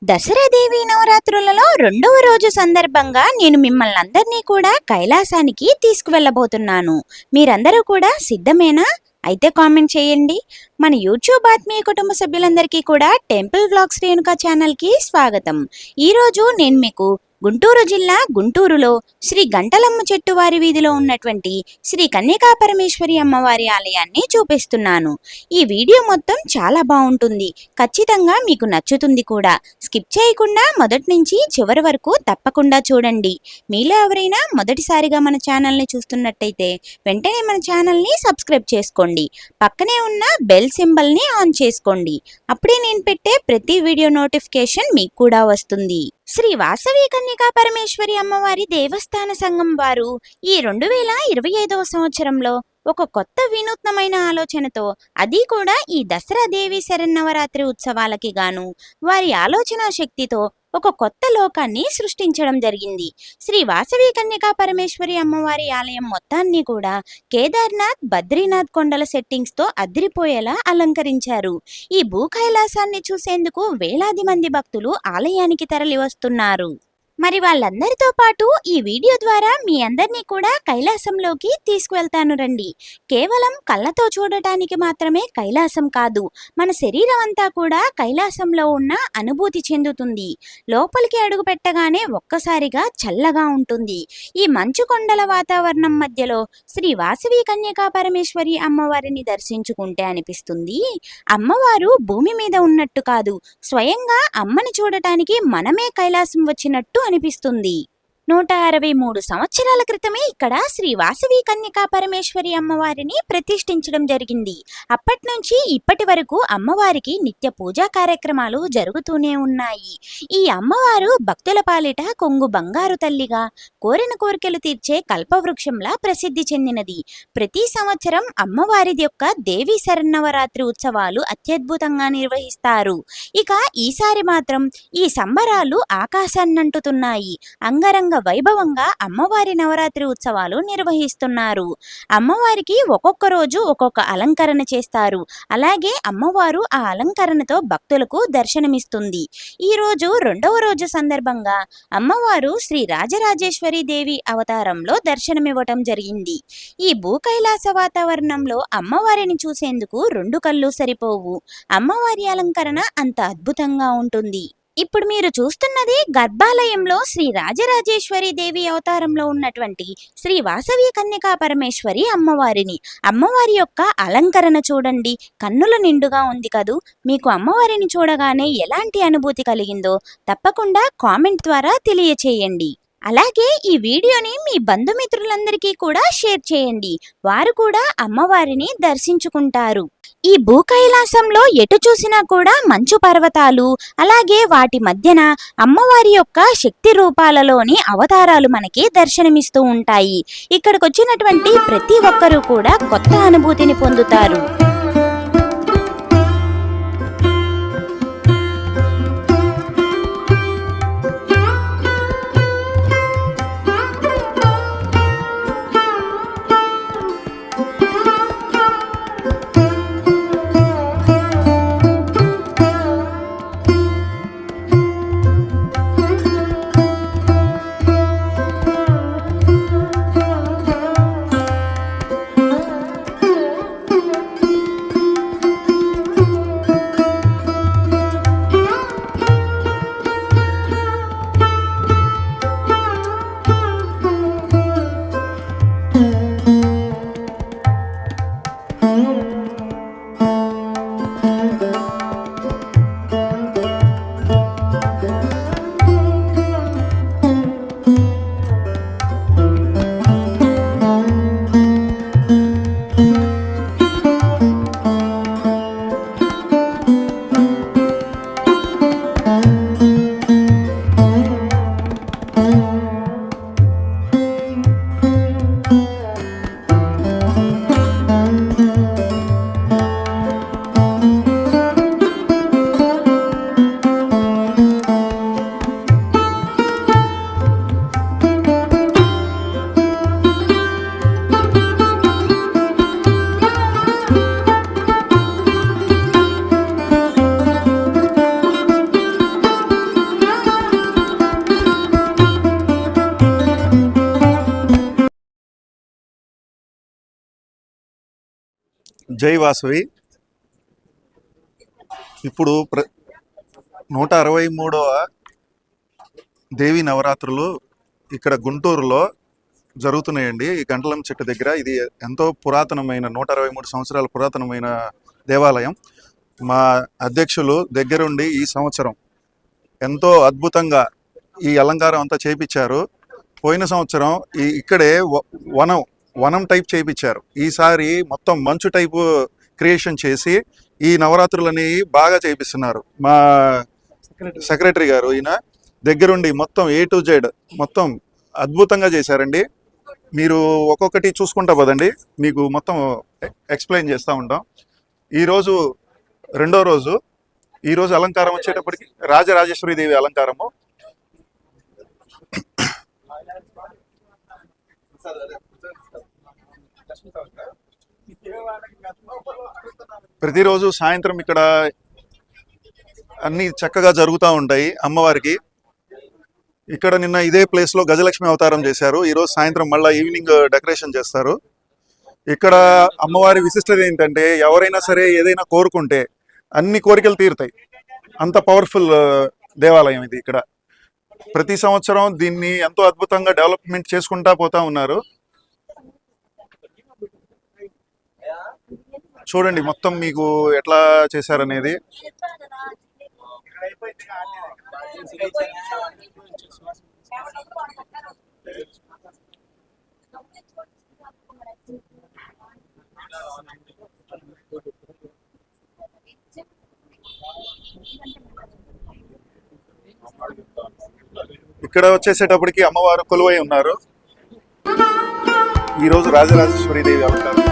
దసరా దేవి నవరాత్రులలో రెండవ రోజు సందర్భంగా నేను మిమ్మల్ని అందరినీ కూడా కైలాసానికి తీసుకువెళ్ళబోతున్నాను. మీరందరూ కూడా సిద్ధమేనా? అయితే కామెంట్ చేయండి. మన యూట్యూబ్ ఆత్మీయ కుటుంబ సభ్యులందరికీ కూడా టెంపుల్ వ్లాగ్స్ రేణుకా ఛానల్కి స్వాగతం. ఈరోజు నేను మీకు గుంటూరు జిల్లా గుంటూరులో శ్రీ గంటలమ్మ చెట్టు వారి వీధిలో ఉన్నటువంటి శ్రీ కన్యకా పరమేశ్వరి అమ్మవారి ఆలయాన్ని చూపిస్తున్నాను. ఈ వీడియో మొత్తం చాలా బాగుంటుంది, ఖచ్చితంగా మీకు నచ్చుతుంది కూడా. స్కిప్ చేయకుండా మొదటి నుంచి చివరి వరకు తప్పకుండా చూడండి. మీలో ఎవరైనా మొదటిసారిగా మన ఛానల్ని చూస్తున్నట్టయితే వెంటనే మన ఛానల్ని సబ్స్క్రైబ్ చేసుకోండి. పక్కనే ఉన్న బెల్ సింబల్ని ఆన్ చేసుకోండి. అప్పుడే నేను పెట్టే ప్రతి వీడియో నోటిఫికేషన్ మీకు కూడా వస్తుంది. శ్రీ వాసవి కన్యకా పరమేశ్వరి అమ్మవారి దేవస్థాన సంఘం వారు ఈ 2025వ సంవత్సరంలో ఒక కొత్త వినూత్నమైన ఆలోచనతో, అది కూడా ఈ దసరా దేవి శరన్నవరాత్రి ఉత్సవాలకి గాను వారి ఆలోచన శక్తితో ఒక కొత్త లోకాన్ని సృష్టించడం జరిగింది. శ్రీ వాసవి కన్యకా పరమేశ్వరి అమ్మవారి ఆలయం మొత్తాన్ని కూడా కేదార్నాథ్, బద్రీనాథ్ కొండల సెట్టింగ్స్తో అదిరిపోయేలా అలంకరించారు. ఈ భూ కైలాసాన్ని చూసేందుకు వేలాది మంది భక్తులు ఆలయానికి తరలి వస్తున్నారు. మరి వాళ్ళందరితో పాటు ఈ వీడియో ద్వారా మీ అందరినీ కూడా కైలాసంలోకి తీసుకువెళ్తాను రండి. కేవలం కళ్ళతో చూడటానికి మాత్రమే కైలాసం కాదు, మన శరీరం అంతా కూడా కైలాసంలో ఉన్న అనుభూతి చెందుతుంది. లోపలికి అడుగు పెట్టగానే ఒక్కసారిగా చల్లగా ఉంటుంది. ఈ మంచు కొండల వాతావరణం మధ్యలో శ్రీ వాసవి కన్యకా పరమేశ్వరి అమ్మవారిని దర్శించుకుంటే అనిపిస్తుంది, అమ్మవారు భూమి మీద ఉన్నట్టు కాదు, స్వయంగా అమ్మని చూడటానికి మనమే కైలాసం వచ్చినట్టు అనిపిస్తుంది. 163 సంవత్సరాల క్రితమే ఇక్కడ శ్రీ వాసవి కన్యకా పరమేశ్వరి అమ్మవారిని ప్రతిష్ఠించడం జరిగింది. అప్పటి నుంచి ఇప్పటి వరకు అమ్మవారికి నిత్య పూజా కార్యక్రమాలు జరుగుతూనే ఉన్నాయి. ఈ అమ్మవారు భక్తుల పాలిట కొంగు బంగారు తల్లిగా, కోరిన కోరికలు తీర్చే కల్పవృక్షంలా ప్రసిద్ధి చెందినది. ప్రతి సంవత్సరం అమ్మవారిది యొక్క దేవీ శరన్నవరాత్రి ఉత్సవాలు అత్యద్భుతంగా నిర్వహిస్తారు. ఇక ఈసారి మాత్రం ఈ సంబరాలు ఆకాశాన్నంటుతున్నాయి. అంగరంగ వైభవంగా అమ్మవారి నవరాత్రి ఉత్సవాలు నిర్వహిస్తున్నారు. అమ్మవారికి ఒక్కొక్క రోజు ఒక్కొక్క అలంకరణ చేస్తారు. అలాగే అమ్మవారు ఆ అలంకరణతో భక్తులకు దర్శనమిస్తుంది. ఈ రోజు రెండవ రోజు సందర్భంగా అమ్మవారు శ్రీ రాజరాజేశ్వరి దేవి అవతారంలో దర్శనమివ్వటం జరిగింది. ఈ భూ కైలాస వాతావరణంలో అమ్మవారిని చూసేందుకు 2 కళ్ళు సరిపోవు. అమ్మవారి అలంకరణ అంత అద్భుతంగా ఉంటుంది. ఇప్పుడు మీరు చూస్తున్నది గర్భాలయంలో శ్రీ రాజరాజేశ్వరి దేవి అవతారంలో ఉన్నటువంటి శ్రీ వాసవి కన్యకా పరమేశ్వరి అమ్మవారిని. అమ్మవారి యొక్క అలంకరణ చూడండి, కన్నుల నిండుగా ఉంది కదూ. మీకు అమ్మవారిని చూడగానే ఎలాంటి అనుభూతి కలిగిందో తప్పకుండా కామెంట్ ద్వారా తెలియచేయండి. అలాగే ఈ వీడియోని మీ బంధుమిత్రులందరికీ కూడా షేర్ చేయండి, వారు కూడా అమ్మవారిని దర్శించుకుంటారు. ఈ భూ కైలాసంలో ఎటు చూసినా కూడా మంచు పర్వతాలు, అలాగే వాటి మధ్యన అమ్మవారి యొక్క శక్తి రూపాలలోని అవతారాలు మనకి దర్శనమిస్తూ ఉంటాయి. ఇక్కడికి వచ్చినటువంటి ప్రతి ఒక్కరూ కూడా కొత్త అనుభూతిని పొందుతారు. జై వాసవి. ఇప్పుడు 163వ దేవి నవరాత్రులు ఇక్కడ గుంటూరులో జరుగుతున్నాయండి. ఈ గంటలం చెట్టు దగ్గర. ఇది ఎంతో పురాతనమైన 163 సంవత్సరాల పురాతనమైన దేవాలయం. మా అధ్యక్షులు దగ్గరుండి ఈ సంవత్సరం ఎంతో అద్భుతంగా ఈ అలంకారం అంతా చేయించారు. పోయిన సంవత్సరం ఇక్కడే వనం టైప్ చేయించారు. ఈసారి మొత్తం మంచు టైపు క్రియేషన్ చేసి ఈ నవరాత్రులని బాగా చేయిస్తున్నారు. మా సెక్రటరీ గారు ఈయన దగ్గరుండి మొత్తం A to Z మొత్తం అద్భుతంగా చేశారండి. మీరు ఒక్కొక్కటి చూసుకుంటా పోదండి, మీకు మొత్తం ఎక్స్ప్లెయిన్ చేస్తూ ఉంటాం. ఈరోజు రెండో రోజు. ఈరోజు అలంకారం వచ్చేటప్పటికి రాజరాజేశ్వరి దేవి అలంకారము. ప్రతిరోజు సాయంత్రం ఇక్కడ అన్ని చక్కగా జరుగుతూ ఉంటాయి అమ్మవారికి. ఇక్కడ నిన్న ఇదే ప్లేస్లో గజలక్ష్మి అవతారం చేశారు. ఈరోజు సాయంత్రం మళ్ళీ ఈవినింగ్ డెకరేషన్ చేస్తారు. ఇక్కడ అమ్మవారి విశిష్టత ఏంటంటే ఎవరైనా సరే ఏదైనా కోరుకుంటే అన్ని కోరికలు తీరుతాయి. అంత పవర్ఫుల్ దేవాలయం ఇది. ఇక్కడ ప్రతి సంవత్సరం దీన్ని ఎంతో అద్భుతంగా డెవలప్మెంట్ చేసుకుంటా పోతా ఉన్నారు. చూడండి మొత్తం మీకు ఎట్లా చేశారనేది. ఇక్కడ వచ్చేసేటప్పటికి అమ్మవారు కొలువై ఉన్నారు. ఈరోజు రాజరాజేశ్వరి దేవి అలంకారం.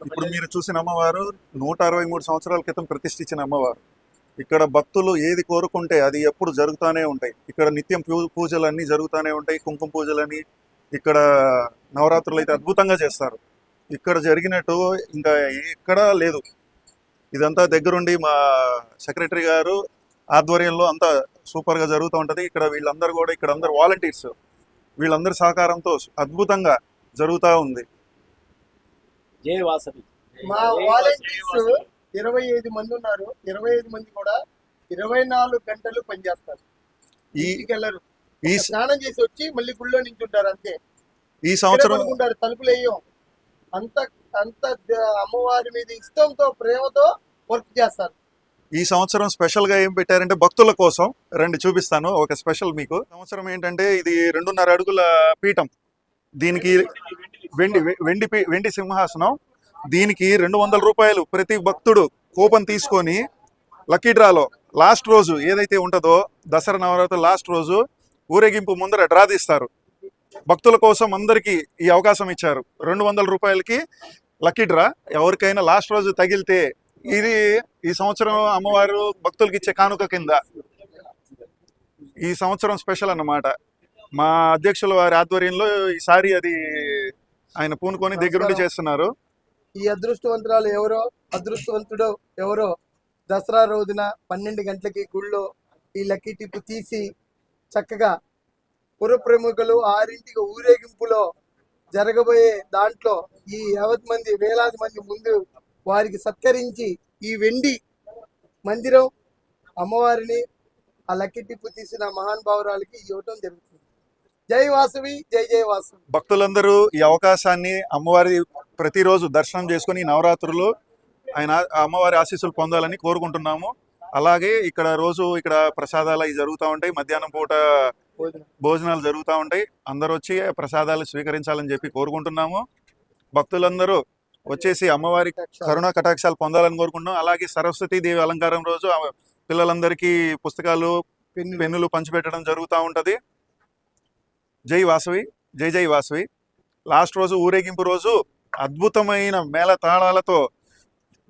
ఇప్పుడు మీరు చూసిన అమ్మవారు 163 సంవత్సరాల క్రితం ప్రతిష్ఠించిన అమ్మవారు. ఇక్కడ భక్తులు ఏది కోరుకుంటే అది ఎప్పుడు జరుగుతూనే ఉంటాయి. ఇక్కడ నిత్యం పూజలు అన్నీ జరుగుతూనే ఉంటాయి. కుంకుమ పూజలని ఇక్కడ నవరాత్రులు అయితే అద్భుతంగా చేస్తారు. ఇక్కడ జరిగినట్టు ఇంకా ఎక్కడా లేదు. ఇదంతా దగ్గరుండి మా సెక్రటరీ గారు ఆధ్వర్యంలో అంతా సూపర్గా జరుగుతూ ఉంటుంది. ఇక్కడ వీళ్ళందరూ కూడా ఇక్కడ అందరు వాలంటీర్స్, వీళ్ళందరి సహకారంతో అద్భుతంగా జరుగుతూ ఉంది. జై వాసవి. మా వాలంటీర్స్ 25 మంది ఉన్నారు. 25 మంది కూడా 24 గంటలు పనిచేస్తారు. ఇంటికెళ్ళరు. స్నానం చేసి వచ్చి మళ్ళీ గుళ్ళో నించుంటారు అంతే. ఈ సంవత్సరం తలుపులు వేయం. అంత అంత అమ్మవారి మీద ఇష్టంతో ప్రేమతో వర్క్ చేస్తారు. ఈ సంవత్సరం స్పెషల్ గా ఏం పెట్టారంటే భక్తుల కోసం రండి చూపిస్తాను. ఒక స్పెషల్ మీకు సంవత్సరం ఏంటంటే ఇది 2.5 అడుగుల పీఠం. దీనికి వెండి సింహాసనం. దీనికి 200 రూపాయలు ప్రతి భక్తుడు కూపన్ తీసుకొని లక్కీ డ్రాలో లాస్ట్ రోజు ఏదైతే ఉంటుందో దసరా నవరాత్రి లాస్ట్ రోజు ఊరేగింపు ముందర డ్రా తీస్తారు. భక్తుల కోసం అందరికీ ఈ అవకాశం ఇచ్చారు. 200 రూపాయలకి లక్కీ డ్రా. ఎవరికైనా లాస్ట్ రోజు తగిలితే ఇది ఈ సంవత్సరం అమ్మవారు భక్తులకి ఇచ్చే కానుక కింద ఈ సంవత్సరం స్పెషల్ అన్నమాట. మా అధ్యక్షుల వారి ఆధ్వర్యంలో ఈసారి అది ఆయన పూనుకొని దగ్గరుండి చేస్తున్నారు. ఈ అదృష్టవంతురాలు ఎవరో, అదృష్టవంతుడు ఎవరో దసరా రోజున 12 గంటలకి గుళ్ళో ఈ లక్కీ టిప్పు తీసి చక్కగా పుర ప్రముఖులు 6ంటికి ఊరేగింపులో జరగబోయే దాంట్లో ఈ యావత్ మంది వేలాది మంది ముందు వారికి సత్కరించి ఈ వెండి మందిరం అమ్మవారిని ఆ లక్కీ టిప్పు తీసిన మహానుభావురాలకి ఇవ్వటం జరుగుతుంది. జై వాసవి, జై జై వాసవి. భక్తులందరూ ఈ అవకాశాన్ని అమ్మవారి ప్రతిరోజు దర్శనం చేసుకుని నవరాత్రులు ఆయన అమ్మవారి ఆశీస్సులు పొందాలని కోరుకుంటున్నాము. అలాగే ఇక్కడ రోజు ఇక్కడ ప్రసాదాలు అవి జరుగుతూ ఉంటాయి. మధ్యాహ్నం పూట భోజనాలు జరుగుతూ ఉంటాయి. అందరూ వచ్చి ప్రసాదాలు స్వీకరించాలని చెప్పి కోరుకుంటున్నాము. భక్తులందరూ వచ్చేసి అమ్మవారి కరుణా కటాక్షాలు పొందాలని కోరుకుంటున్నాం. అలాగే సరస్వతీ దేవి అలంకారం రోజు పిల్లలందరికీ పుస్తకాలు, పెన్నులు పంచిపెట్టడం జరుగుతూ ఉంటుంది. జై వాసవి, జై జై వాసవి. లాస్ట్ రోజు ఊరేగింపు రోజు అద్భుతమైన మేళ తాళాలతో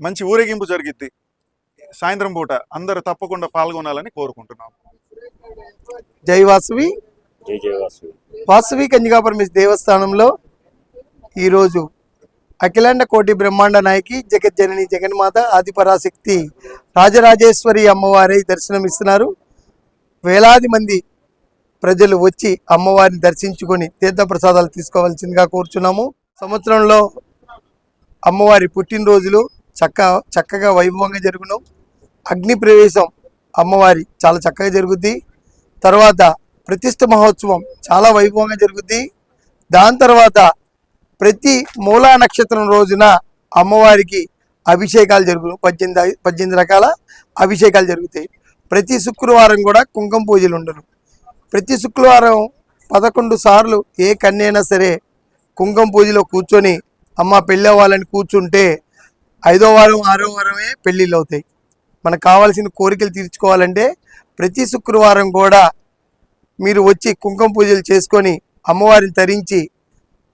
మంచి ఊరేగింపు జరిగిద్ది. సాయంత్రం పూట అందరూ తప్పకుండా పాల్గొనాలని కోరుకుంటున్నాం. జై వాసవి. జై జై వాసవి. వాసవి కన్యకాపరమేశ్వరి దేవస్థానంలో ఈరోజు అఖిలాండ కోటి బ్రహ్మాండ నాయకి జగజ్జనని జగన్మాత ఆదిపరాశక్తి రాజరాజేశ్వరి అమ్మవారి దర్శనం ఇస్తున్నారు. వేలాది మంది ప్రజలు వచ్చి అమ్మవారిని దర్శించుకొని తీర్థప్రసాదాలు తీసుకోవాల్సిందిగా కోరుచున్నాము. సంవత్సరంలో అమ్మవారి పుట్టినరోజులు చక్కగా వైభవంగా జరుగును. అగ్ని ప్రవేశం అమ్మవారి చాలా చక్కగా జరుగుద్ది. తర్వాత ప్రతిష్ఠ మహోత్సవం చాలా వైభవంగా జరుగుద్ది. దాని తర్వాత ప్రతి మూలా నక్షత్రం రోజున అమ్మవారికి అభిషేకాలు జరుగును. 18 రకాల అభిషేకాలు జరుగుతాయి. ప్రతి శుక్రవారం కూడా కుంకుమ పూజలు ఉండను. ప్రతి శుక్రవారం 11 సార్లు ఏ కన్యైనా సరే కుంకుమ పూజలో కూర్చొని అమ్మ పెళ్ళి అవ్వాలని కూర్చుంటే 5వ వారం 6వ వారమే పెళ్ళిళ్ళు అవుతాయి. మనకు కావాల్సిన కోరికలు తీర్చుకోవాలంటే ప్రతి శుక్రవారం కూడా మీరు వచ్చి కుంకుమ పూజలు చేసుకొని అమ్మవారిని తరించి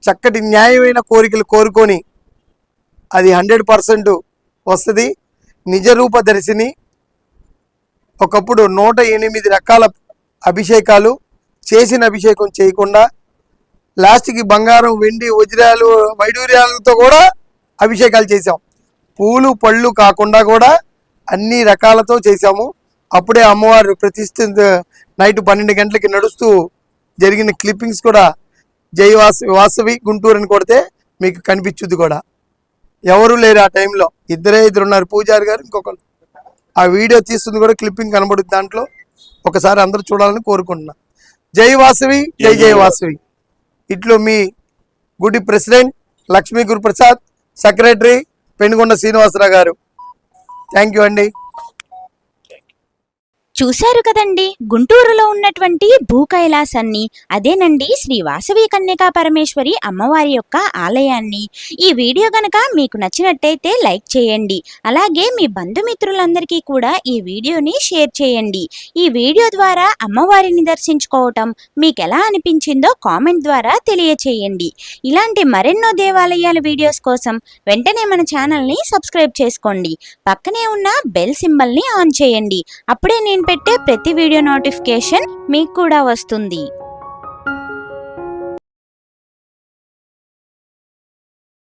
చక్కటి న్యాయమైన కోరికలు కోరుకొని అది 100% వస్తుంది. నిజరూప దర్శిని. ఒకప్పుడు 108 రకాల అభిషేకాలు చేసిన అభిషేకం చేయకుండా లాస్ట్కి బంగారం, వెండి, వజ్రాలు, వైడూర్యాలతో కూడా అభిషేకాలు చేసాం. పూలు పళ్ళు కాకుండా కూడా అన్ని రకాలతో చేసాము. అప్పుడే అమ్మవారు ప్రతిష్ఠ నైట్ 12 గంటలకి నడుస్తూ జరిగిన క్లిప్పింగ్స్ కూడా జై వాసవి గుంటూరు అని కొడితే మీకు కనిపించుద్ది కూడా. ఎవరు లేరు ఆ టైంలో, ఇద్దరు ఉన్నారు, పూజారి గారు ఇంకొకరు. ఆ వీడియో తీస్తుంది కూడా క్లిప్పింగ్ కనబడుద్ది దాంట్లో. ఒకసారి అందరూ చూడాలని కోరుకుంటున్నా. జై వాసవి, జై జై వాసవి. ఇట్లు మీ గుడి ప్రెసిడెంట్ లక్ష్మీ గురుప్రసాద్, సెక్రటరీ పెనుగొండ శ్రీనివాసరావు గారు. థ్యాంక్ యూ అండి. చూశారు కదండి, గుంటూరులో ఉన్నటువంటి భూ కైలాసాన్ని, అదేనండి శ్రీ వాసవి కన్యకా పరమేశ్వరి అమ్మవారి యొక్క ఆలయాన్ని. ఈ వీడియో గనక మీకు నచ్చినట్టయితే లైక్ చేయండి. అలాగే మీ బంధుమిత్రులందరికీ కూడా ఈ వీడియోని షేర్ చేయండి. ఈ వీడియో ద్వారా అమ్మవారిని దర్శించుకోవటం మీకు ఎలా అనిపించిందో కామెంట్ ద్వారా తెలియచేయండి. ఇలాంటి మరెన్నో దేవాలయాల వీడియోస్ కోసం వెంటనే మన ఛానల్ని సబ్స్క్రైబ్ చేసుకోండి. పక్కనే ఉన్న బెల్ సింబల్ని ఆన్ చేయండి. అప్పుడే నేను పెట్టే ప్రతి వీడియో నోటిఫికేషన్ మీకు కూడా వస్తుంది.